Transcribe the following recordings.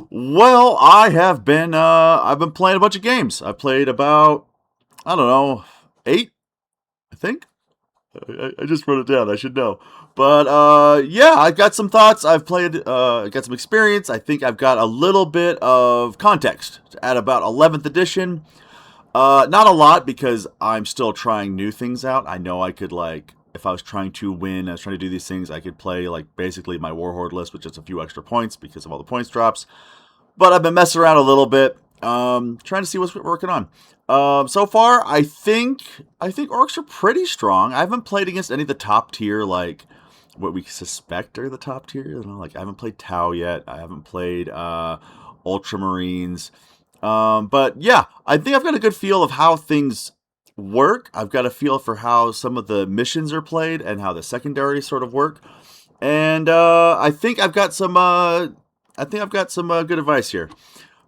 Well, I've been playing a bunch of games. I played about, I don't know, 8, I think. I just wrote it down. I should know. But yeah, I've got some thoughts. I've played, got some experience. I think I've got a little bit of context at about 11th edition. Not a lot because I'm still trying new things out. I know I could like if I was trying to win, I was trying to do these things, I could play like basically my Warhorde list with just a few extra points because of all the points drops. But I've been messing around a little bit, trying to see what's working on. So far, I think orcs are pretty strong. I haven't played against any of the top tier, like what we suspect are the top tier. You know, like I haven't played Tau yet. I haven't played Ultramarines. But yeah, I think I've got a good feel of how things work. I've got a feel for how some of the missions are played and how the secondaries sort of work. And I think I've got some. I think I've got some good advice here.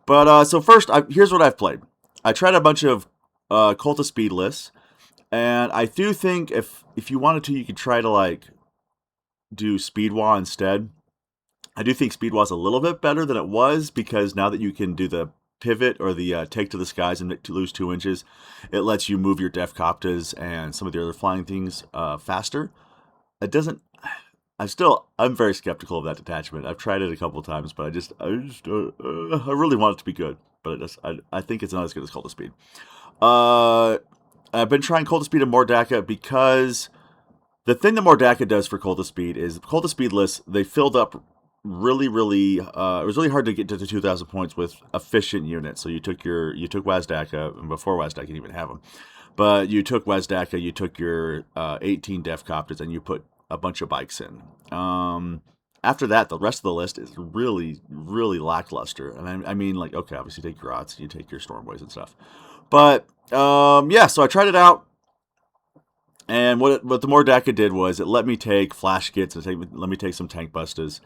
But so first, here's what I've played. I tried a bunch of Cult of Speed lists, and I do think if you wanted to, you could try to like do Speedwa instead. I do think Speedwa is a little bit better than it was because now that you can do the pivot or the take to the skies and to lose 2 inches, it lets you move your Def Coptas and some of the other flying things faster. It doesn't. I'm very skeptical of that detachment. I've tried it a couple of times, but I really want it to be good. But I think it's not as good as Cult of Speed. Uh, I've been trying Cult of Speed and Mordaka because the thing that Mordaka does for Cult of Speed is Cult of Speed lists, they filled up really, it was really hard to get to the 2,000 points with efficient units. So you took Wazdaka, and before Wazdaka you didn't even have them. But you took Wazdaka, you took your 18 Def Copters, and you put a bunch of bikes in. After that, the rest of the list is really lackluster. And I mean, like, okay, obviously you take your Rots, you take your Stormboys and stuff. But yeah, so I tried it out. And what the Mordaka did was it let me take Flash Gits and let me take some Tank Busters,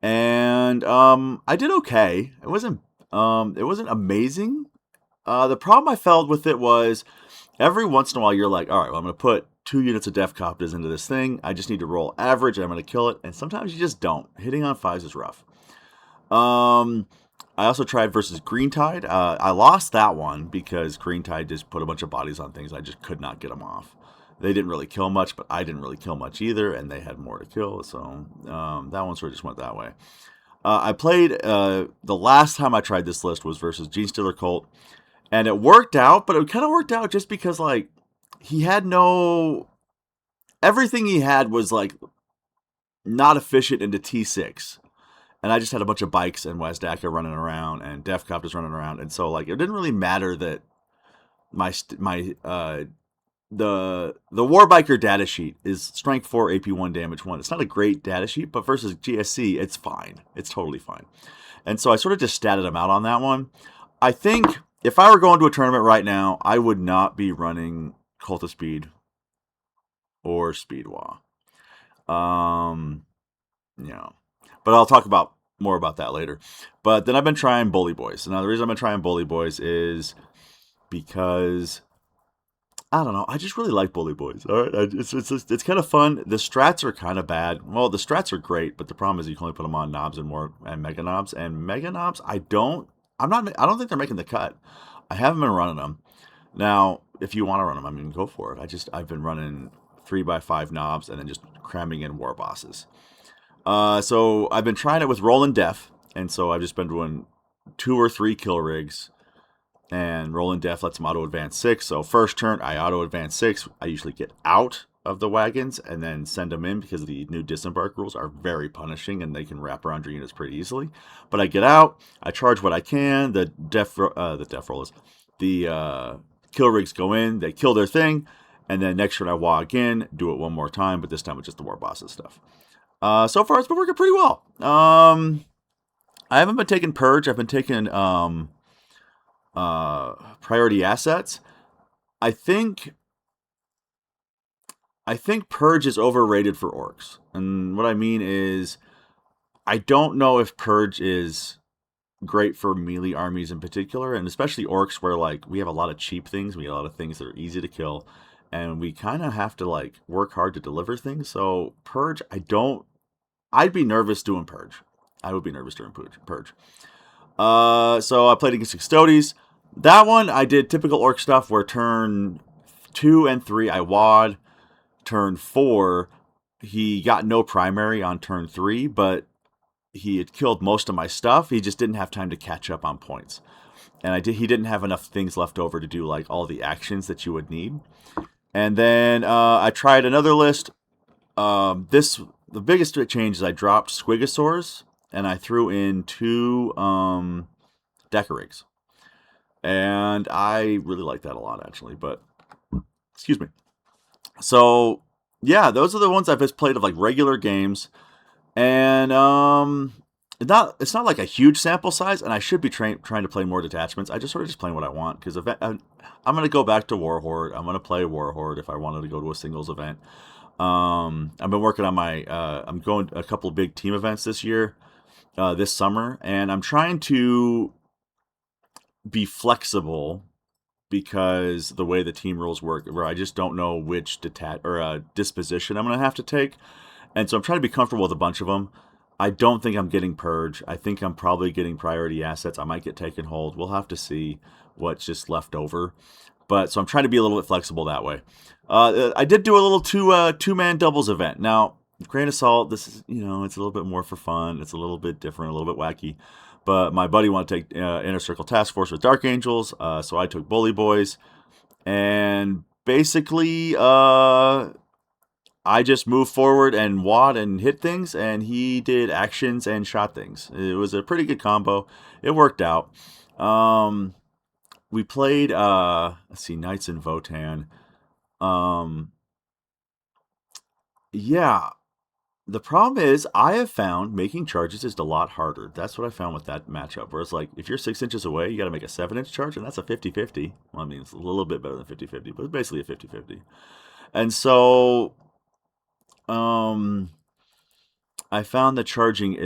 and I did okay. It wasn't amazing. The problem I felt with it was every once in a while you're like, all right, well, I'm going to put 2 units of Def Copters into this thing. I just need to roll average, and I'm going to kill it. And sometimes you just don't. Hitting on fives is rough. Um, I also tried versus Green Tide. I lost that one because Green Tide just put a bunch of bodies on things. I just could not get them off. They didn't really kill much, but I didn't really kill much either, and they had more to kill. So that one sort of just went that way. I played the last time I tried this list was versus Gene Stealer Colt, and it worked out, but it kind of worked out just because like he had no everything he had was like not efficient into T6. And I just had a bunch of bikes and Wazdaka running around and Def Copters running around, and so like it didn't really matter that my the Warbiker data sheet is strength 4, AP 1, damage 1. It's not a great data sheet, but versus GSC, it's fine. It's totally fine. And so I sort of just statted him out on that one. I think if I were going to a tournament right now, I would not be running Cult of Speed or Speedwa. Um, yeah, but I'll talk about more about that later. But then I've been trying Bully Boys. Now the reason I've been trying Bully Boys is because I don't know. I just really like Bully Boys. All right, it's kind of fun. The strats are kind of bad. Well, the strats are great, but the problem is you can only put them on knobs and mega knobs. And mega knobs, I don't think they're making the cut. I haven't been running them. Now, if you want to run them, I mean, go for it. I've been running 3x5 knobs and then just cramming in war bosses. So I've been trying it with Roland Def, and so I've just been doing 2 or 3 kill rigs and Roland Def lets him auto advance 6. So first turn, I auto advance 6. I usually get out of the wagons and then send them in because the new disembark rules are very punishing and they can wrap around your units pretty easily. But I get out, I charge what I can. The def rollers, the kill rigs go in, they kill their thing, and then next turn I walk in, do it one more time, but this time it's just the war bosses stuff. So far it's been working pretty well. I haven't been taking Purge. I've been taking priority assets. I think Purge is overrated for orcs, and what I mean is I don't know if Purge is great for melee armies in particular, and especially orcs, where like we have a lot of cheap things, we have a lot of things that are easy to kill, and we kind of have to like work hard to deliver things. So Purge, I'd be nervous doing Purge. I would be nervous doing Purge. So I played against Custodes. That one I did typical orc stuff where turn 2 and 3 I wad. Turn 4 he got no primary on turn 3, but he had killed most of my stuff. He just didn't have time to catch up on points. And he didn't have enough things left over to do like all the actions that you would need. And then I tried another list. The biggest change is I dropped Squigosaurs and I threw in 2 Decarigs. And I really like that a lot, actually. But, excuse me. So, yeah, those are the ones I've just played of like regular games. And it's not like a huge sample size, and I should be trying to play more detachments. I just sort of just playing what I want because I'm going to go back to Warhorde. I'm going to play Warhorde if I wanted to go to a singles event. I've been working on my. I'm going a couple of big team events this year, this summer, and I'm trying to be flexible because the way the team rules work, where I just don't know which disposition I'm going to have to take. And so I'm trying to be comfortable with a bunch of them. I don't think I'm getting Purge. I think I'm probably getting priority assets. I might get Taken Hold. We'll have to see what's just left over. But so I'm trying to be a little bit flexible that way. I did do a little two-man doubles event. Now, grain of salt, this is, it's a little bit more for fun. It's a little bit different, a little bit wacky. But my buddy wanted to take Inner Circle Task Force with Dark Angels, so I took Bully Boys. And basically, I just moved forward and wad and hit things, and he did actions and shot things. It was a pretty good combo. It worked out. We played, Knights in Votann. Yeah. The problem is, I have found making charges is a lot harder. That's what I found with that matchup. Whereas, like, if you're 6 inches away, you got to make a 7-inch charge, and that's a 50-50. Well, I mean, it's a little bit better than 50-50, but it's basically a 50-50. And so, I found that charging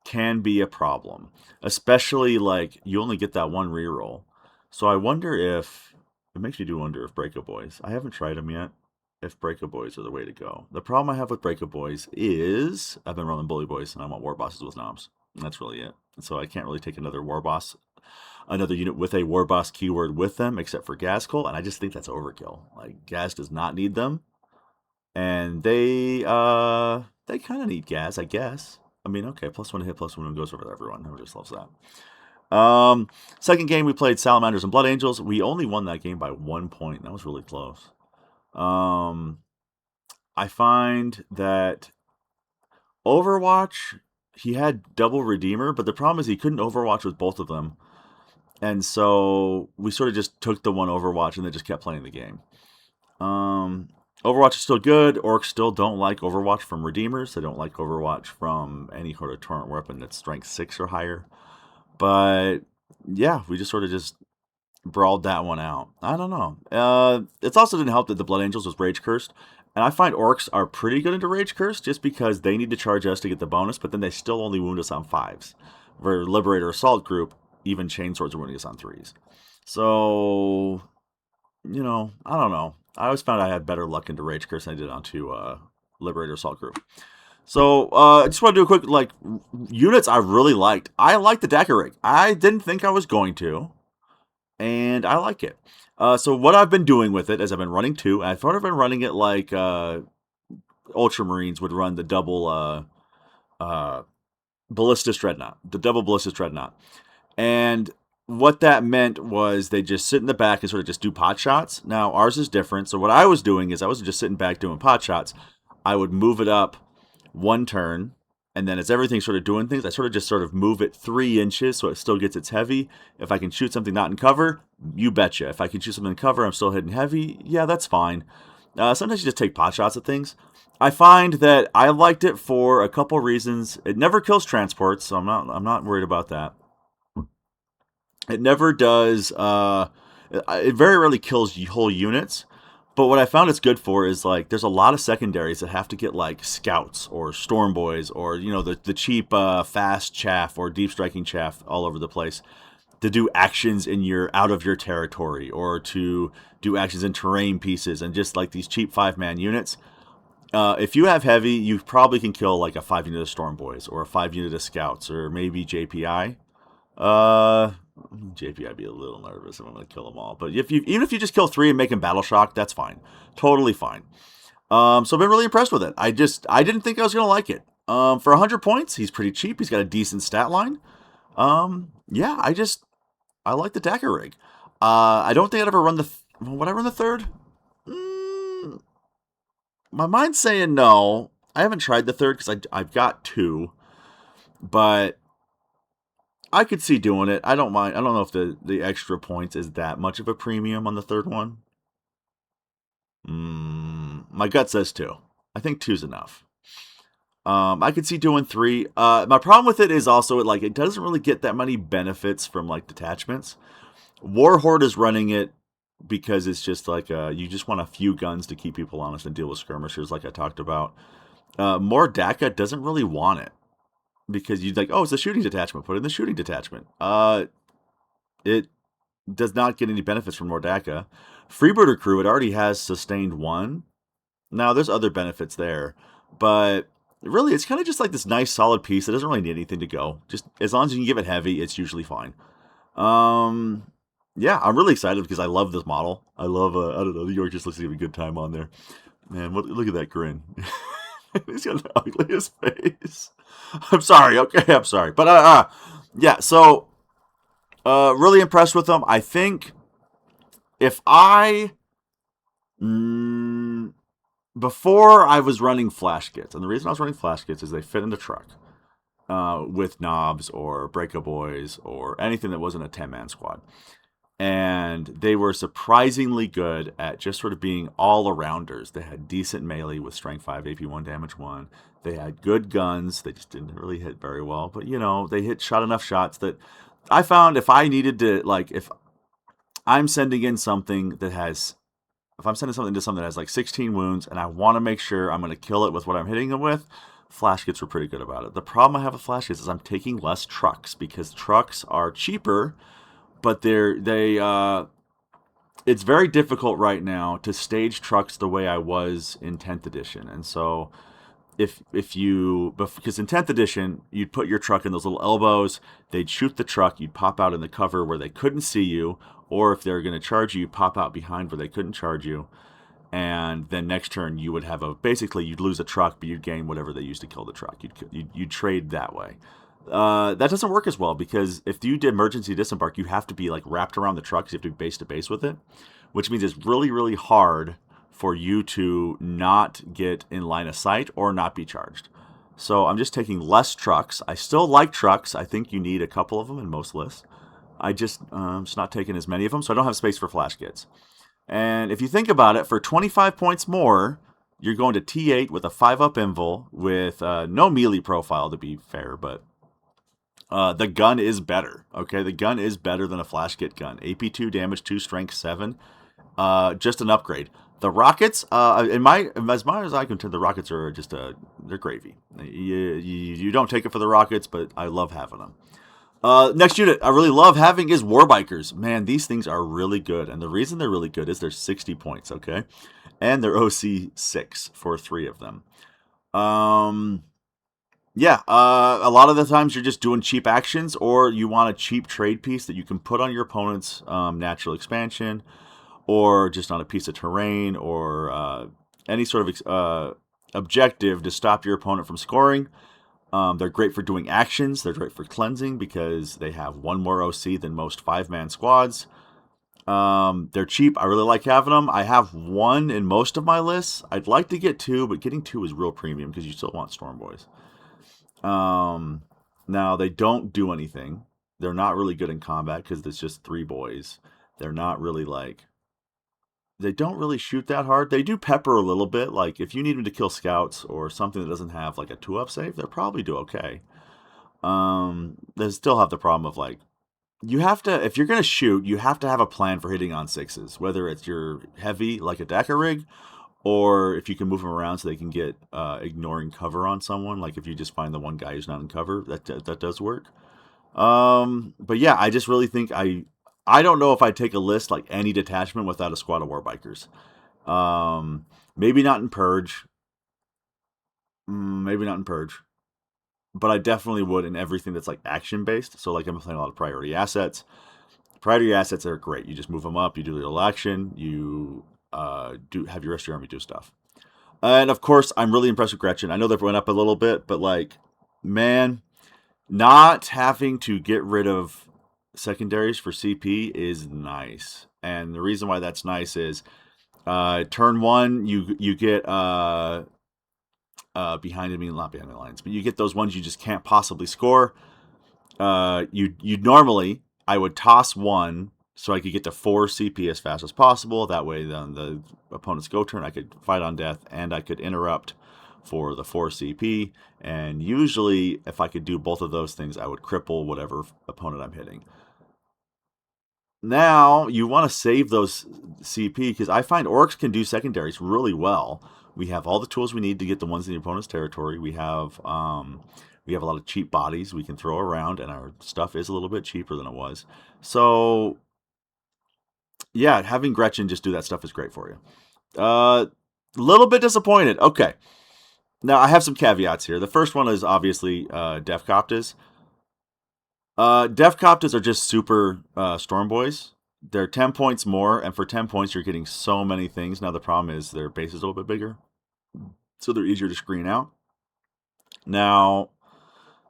can be a problem, especially like you only get that one reroll. So I wonder if it makes me do wonder if Breaka Boys. I haven't tried them yet. If Breaka Boys are the way to go. The problem I have with Breaka Boys is I've been running Bully Boys and I want War Bosses with knobs. And that's really it. And so I can't really take another unit with a War Boss keyword with them, except for Ghazghkull, and I just think that's overkill. Like Gaz does not need them, and they kind of need Gaz, I guess. I mean, okay, +1 hit, +1 goes over to everyone. Who just loves that. Second game we played Salamanders and Blood Angels. We only won that game by 1 point. That was really close. I find that Overwatch, he had double Redeemer, but the problem is he couldn't Overwatch with both of them. And so we sort of just took the one Overwatch and then just kept playing the game. Overwatch is still good. Orcs still don't like Overwatch from Redeemers. They don't like Overwatch from any sort of torrent weapon that's strength 6 or higher. But yeah, we just sort of just brawled that one out. I don't know. It also didn't help that the Blood Angels was Rage Cursed. And I find Orcs are pretty good into Rage Cursed just because they need to charge us to get the bonus, but then they still only wound us on 5s. Where Liberator Assault Group, even Chainswords are wounding us on 3s. So, I don't know. I always found I had better luck into Rage Curse than I did onto Liberator Assault Group. So, I just want to do a quick, units I really liked. I liked the Decarigue. I didn't think I was going to, and I like it. So what I've been doing with it is I've been running 2, and I've sort of been running it like Ultramarines would run the double Ballistus Dreadnought. The double Ballistus Dreadnought. And what that meant was they just sit in the back and sort of just do pot shots. Now, ours is different. So what I was doing is I wasn't just sitting back doing pot shots. I would move it up 1 turn, and then as everything's sort of doing things, I sort of move it 3 inches so it still gets its heavy. If I can shoot something not in cover, you betcha. If I can shoot something in cover, I'm still hitting heavy, yeah, that's fine. Sometimes you just take pot shots at things. I find that I liked it for a couple reasons. It never kills transports, so I'm not worried about that. It never does. It very rarely kills whole units. But what I found it's good for is there's a lot of secondaries that have to get scouts or storm boys or the cheap fast chaff or deep striking chaff all over the place to do actions out of your territory or to do actions in terrain pieces and just these cheap 5-man units. If you have heavy, you probably can kill a 5 unit of storm boys or a 5 unit of scouts or maybe JPI. JP, I'd be a little nervous if I'm going to kill them all. But even if you just kill 3 and make him battle shock, that's fine. Totally fine. So I've been really impressed with it. I didn't think I was going to like it. For 100 points, he's pretty cheap. He's got a decent stat line. Yeah, I like the Dagger Rig. I don't think I'd ever run would I run the third? Mm, my mind's saying no. I haven't tried the third because I've got 2, but I could see doing it. I don't mind. I don't know if the extra points is that much of a premium on the third one. My gut says 2. I think 2's enough. I could see doing 3. My problem with it is also it doesn't really get that many benefits from like detachments. Warhorde is running it because it's just like you just want a few guns to keep people honest and deal with skirmishers, like I talked about. Mordaka doesn't really want it because you'd like, oh, it's a shooting detachment. Put in the shooting detachment. It does not get any benefits from Mordaka. Freebooter crew, it already has sustained 1. Now there's other benefits there, but really it's kind of just like this nice solid piece that doesn't really need anything to go. Just as long as you can give it heavy, it's usually fine. Yeah, I'm really excited because I love this model. I love, I don't know, New York just looks like a good time on there. Man, look at that grin. He's got the ugliest face. I'm sorry, okay, I'm sorry. But, yeah, so, really impressed with them. I think if before I was running flash kits, and the reason I was running flash kits is they fit in the truck with knobs or breaker boys or anything that wasn't a 10-man squad. And they were surprisingly good at just sort of being all-arounders. They had decent melee with strength 5, AP 1, damage 1. They had good guns. They just didn't really hit very well. But, they shot enough shots that I found if I needed to, if I'm sending in something that has, if I'm sending something to something that has like 16 wounds and I want to make sure I'm going to kill it with what I'm hitting it with, flash kits were pretty good about it. The problem I have with flash kits is I'm taking less trucks because trucks are cheaper, but it's very difficult right now to stage trucks the way I was in 10th edition. And so because in 10th edition, you'd put your truck in those little elbows, they'd shoot the truck, you'd pop out in the cover where they couldn't see you, or if they were going to charge you, you'd pop out behind where they couldn't charge you. And then next turn, you would have basically you'd lose a truck, but you'd gain whatever they used to kill the truck. You'd trade that way. That doesn't work as well because if you did emergency disembark, you have to be like wrapped around the truck. You have to be base to base with it, which means it's really, really hard for you to not get in line of sight or not be charged. So I'm just taking less trucks. I still like trucks. I think you need a couple of them in most lists. I'm just not taking as many of them, so I don't have space for flash kits. And if you think about it, for 25 points more, you're going to T8 with a 5-up invul with no melee profile, to be fair, but the gun is better. Okay, the gun is better than a flash kit gun. AP2, damage 2, strength 7. Just an upgrade. The rockets, as far as I can tell, the rockets are just they're gravy. You don't take it for the rockets, but I love having them. Next unit I really love having is Warbikers. Man, these things are really good, and the reason they're really good is they're 60 points, okay, and they're OC 6 for 3 of them. Yeah, a lot of the times you're just doing cheap actions, or you want a cheap trade piece that you can put on your opponent's natural expansion, or just on a piece of terrain, or any sort of objective to stop your opponent from scoring. They're great for doing actions. They're great for cleansing because they have 1 more OC than most 5-man squads. They're cheap. I really like having them. I have 1 in most of my lists. I'd like to get 2, but getting 2 is real premium because you still want Storm Boys. Now, they don't do anything. They're not really good in combat because it's just 3 boys. They're not really they don't really shoot that hard. They do pepper a little bit. Like, if you need them to kill scouts or something that doesn't have, like, a 2-up save, they'll probably do okay. They still have the problem of, you have to, if you're going to shoot, you have to have a plan for hitting on 6s, whether it's your heavy, like a Dagger Rig, or if you can move them around so they can get ignoring cover on someone. Like, if you just find the one guy who's not in cover, that does work. But yeah, I just really think I don't know if I'd take a list like any detachment without a squad of Warbikers. Maybe not in Purge. Maybe not in Purge. but I definitely would in everything that's like action based. So like I'm playing a lot of priority assets. Priority assets are great. You just move them up. You do a little action. You do have your rest of your army do stuff. And of course, I'm really impressed with Gretchen. I know they've went up a little bit, but like, man, not having to get rid of secondaries for CP is nice. And the reason why that's nice is turn one, you get behind enemy, not behind the lines, but you get those ones you just can't possibly score. You normally I would toss one so I could get to 4 CP as fast as possible. That way, then the opponent's go turn, I could fight on death and I could interrupt for the 4 CP. And usually, if I could do both of those things, I would cripple whatever opponent I'm hitting. Now, you want to save those CP because I find orcs can do secondaries really well. We have all the tools we need to get the ones in the opponent's territory. We have a lot of cheap bodies we can throw around, and our stuff is a little bit cheaper than it was. So, yeah, having Gretchen just do that stuff is great for you. Little bit disappointed. Okay, now I have some caveats here. The first one is obviously Def Coptas. Def Coptas are just super Storm Boys. They're 10 points more, and for 10 points, you're getting so many things. Now, the problem is their base is a little bit bigger, so they're easier to screen out. Now,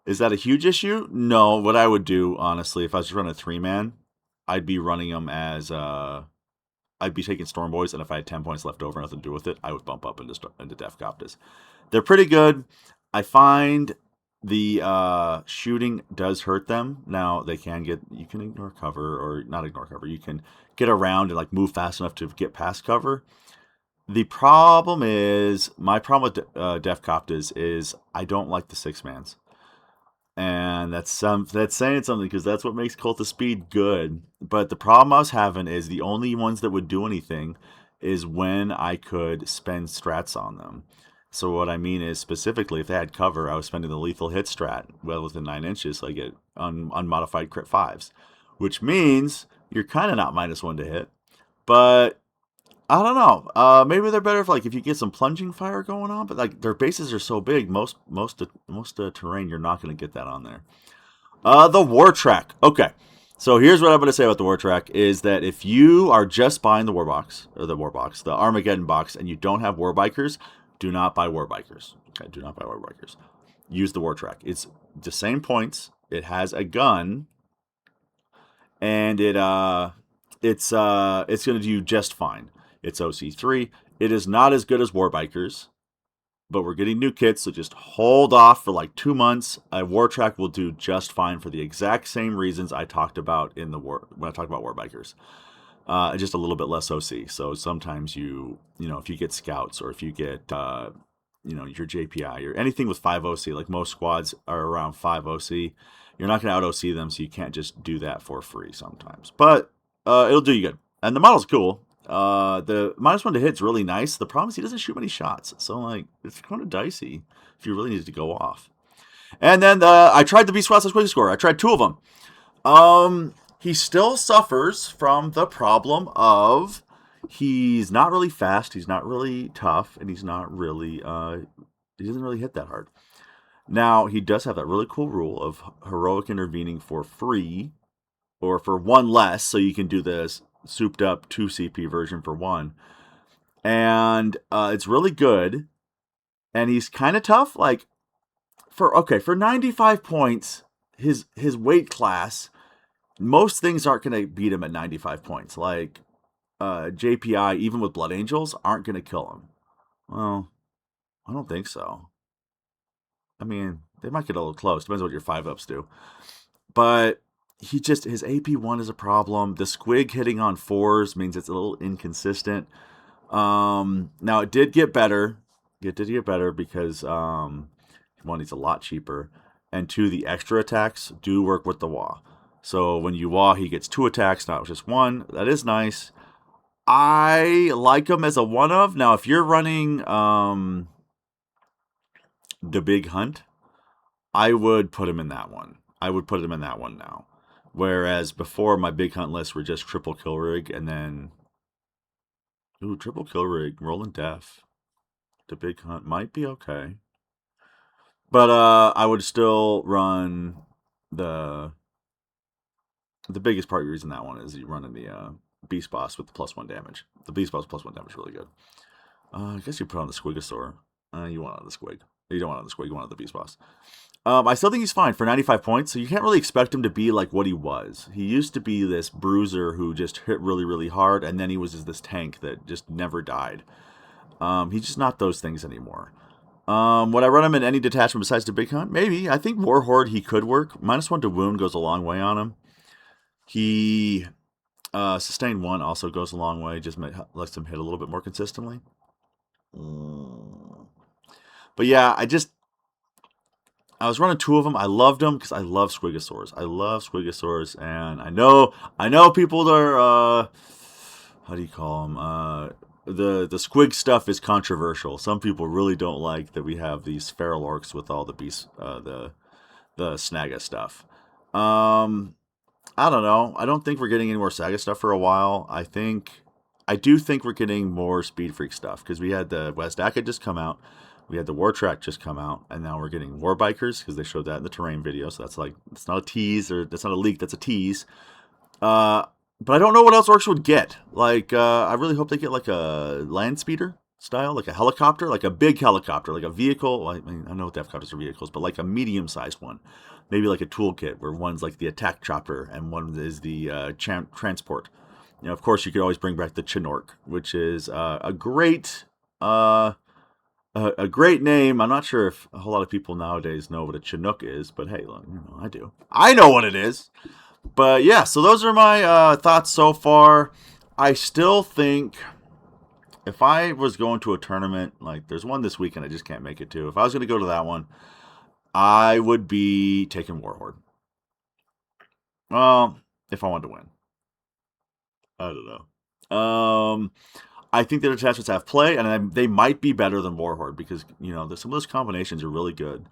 is that a huge issue? No. What I would do, honestly, if I was running a 3-man, I'd be running them as I'd be taking Storm Boys, and if I had 10 points left over, nothing to do with it, I would bump up into Def Coptas. They're pretty good. I find the shooting does hurt them. Now they can you can ignore cover or not ignore cover. You can get around and like move fast enough to get past cover. The problem is my problem with Def Coptas is I don't like the 6-mans. And that's saying something because that's what makes Cult of Speed good. But the problem I was having is the only ones that would do anything is when I could spend strats on them. So what I mean is specifically, if they had cover, I was spending the lethal hit strat well within 9 inches, so I get unmodified crit 5s, which means you're kind of not -1 to hit. But I don't know. Maybe they're better if you get some plunging fire going on, but like their bases are so big, most terrain you're not going to get that on there. The war track. Okay, so here's what I'm going to say about the war track is that if you are just buying the the Armageddon box, and you don't have war bikers, do not buy war bikers. Okay, do not buy war bikers. Use the war track. It's the same points. It has a gun, and it's going to do just fine. It's OC3. It is not as good as Warbikers, but we're getting new kits, so just hold off for like 2 months. A War Track will do just fine for the exact same reasons I talked about when I talked about Warbikers. Just a little bit less OC. So sometimes if you get scouts or if you get your JPI or anything with 5 OC, like most squads are around 5 OC, you're not going to out OC them, so you can't just do that for free sometimes. But it'll do you good. And the model's cool. The -1 to hit's really nice. The problem is he doesn't shoot many shots, so like it's kind of dicey if you really need to go off. And then I tried the Beast Squad / Quick Score. I tried 2 of them. He still suffers from the problem of he's not really fast, he's not really tough, and he's not really he doesn't really hit that hard. Now he does have that really cool rule of heroic intervening for free or for 1 less, so you can do this souped up 2 CP version for 1. And it's really good. And he's kind of tough. Like for 95 points, his weight class, most things aren't going to beat him at 95 points. Like JPI, even with Blood Angels, aren't going to kill him. Well, I don't think so. I mean, they might get a little close. Depends on what your 5-ups do. But his AP1 is a problem. The squig hitting on 4s means it's a little inconsistent. Now it did get better. It did get better because 1, he's a lot cheaper, and 2, the extra attacks do work with the Wah. So when you Wah, he gets 2 attacks, not just 1. That is nice. I like him as a 1-of. Now if you're running the Big Hunt, I would put him in that one. I would put him in that one now. Whereas before, my Big Hunt lists were just triple kill rig and then triple kill rig, rolling def. The Big Hunt might be okay. But I would still run the biggest part of the reason that one is you running the Beast Boss with the +1 damage. The Beast Boss +1 damage is really good. I guess you put on the Squigosaur. You want on the Squig. You don't want on the Squig, you want on the Beast Boss. I still think he's fine for 95 points, so you can't really expect him to be like what he was. He used to be this bruiser who just hit really, really hard, and then he was just this tank that just never died. He's just not those things anymore. Would I run him in any detachment besides the Big Hunt? Maybe. I think Warhorde he could work. -1 to wound goes a long way on him. He Sustain 1 also goes a long way, just lets him hit a little bit more consistently. But yeah, I was running 2 of them. I loved them because I love Squigosaurs. I love Squigosaurs, and I know people are how do you call them? The Squig stuff is controversial. Some people really don't like that we have these feral orcs with all the beast the Snaga stuff. I don't know. I don't think we're getting any more Saga stuff for a while. I do think we're getting more Speed Freak stuff because we had the Westaka just come out, we had the War Track just come out, and now we're getting War Bikers because they showed that in the terrain video. So that's like, it's not a tease, or that's not a leak, that's a tease. But I don't know what else orcs would get. Like, I really hope they get like a land speeder style, like a helicopter, like a big helicopter, like a vehicle. I mean, I know what the helicopters are vehicles, but like a medium-sized one. Maybe like a toolkit where one's like the attack chopper and one is the transport. You know, of course, you could always bring back the Chinork, which is a great name. I'm not sure if a whole lot of people nowadays know what a Chinook is, but hey, look, I do. I know what it is. But yeah, so those are my thoughts so far. I still think if I was going to a tournament, like there's one this weekend I just can't make it to. If I was going to go to that one, I would be taking Warhorde. Well, if I wanted to win. I don't know. I think the detachments have play, and they might be better than Warhorde because, some of those combinations are really good.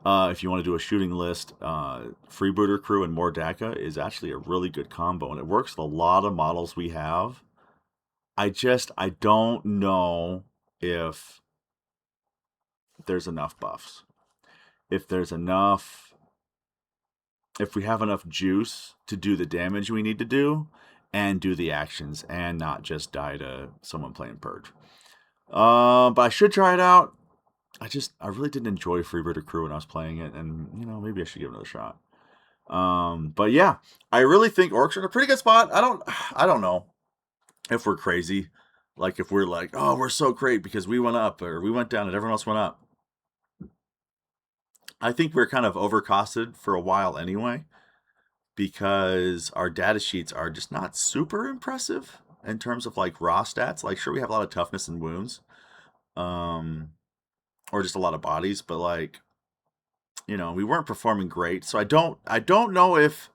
If you want to do a shooting list, Freebooter Crew and Mordaka is actually a really good combo, and it works with a lot of models we have. I don't know if there's enough buffs. If we have enough juice to do the damage we need to do and do the actions and not just die to someone playing Purge. But I should try it out. I really didn't enjoy Freebirder Crew when I was playing it, and maybe I should give it another shot. But yeah, I really think orcs are in a pretty good spot. I don't know if we're crazy, like if we're like, oh, we're so great because we went up or we went down and everyone else went up. I think we're kind of overcosted for a while anyway, because our data sheets are just not super impressive in terms of like raw stats. Like, sure, we have a lot of toughness and wounds, or just a lot of bodies, but like, we weren't performing great. So I don't know if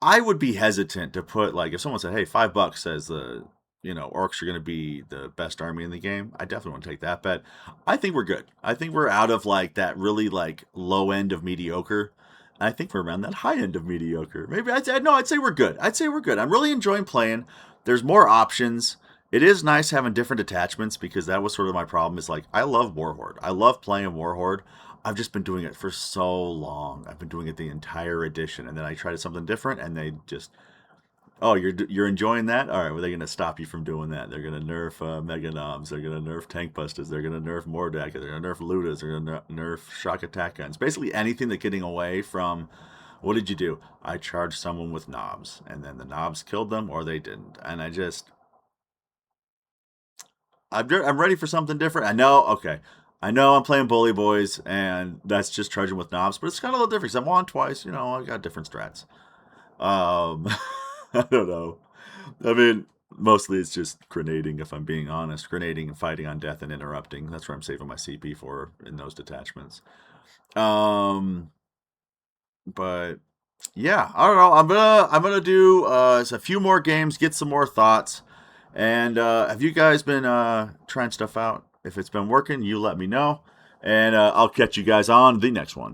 I would be hesitant to put, like, if someone said, hey, $5 says the orcs are going to be the best army in the game, I definitely want to take that bet. I think we're good. I think we're out of like that really like low end of mediocre. I think we're around that high end of mediocre. Maybe I'd say we're good. I'm really enjoying playing. There's more options. It is nice having different detachments because that was sort of my problem. Is like, I love Warhorde. I love playing Warhorde. I've just been doing it for so long. I've been doing it the entire edition, and then I tried something different, and they just, oh, you're enjoying that? All right, well, they're going to stop you from doing that. They're going to nerf Mega Knobs. They're going to nerf Tank Busters. They're going to nerf Mordaka. They're going to nerf Ludas. They're going to nerf Shock Attack Guns. Basically anything that's getting away from, what did you do? I charged someone with knobs, and then the knobs killed them, or they didn't. And I'm ready for something different. I know I'm playing Bully Boys, and that's just charging with knobs, but it's kind of a little different. I've won twice, I got different strats. I don't know. I mean, mostly it's just grenading, if I'm being honest. Grenading and fighting on death and interrupting. That's where I'm saving my CP for in those detachments. But yeah, I don't know. I'm gonna do a few more games, get some more thoughts. And have you guys been trying stuff out? If it's been working, you let me know. And I'll catch you guys on the next one.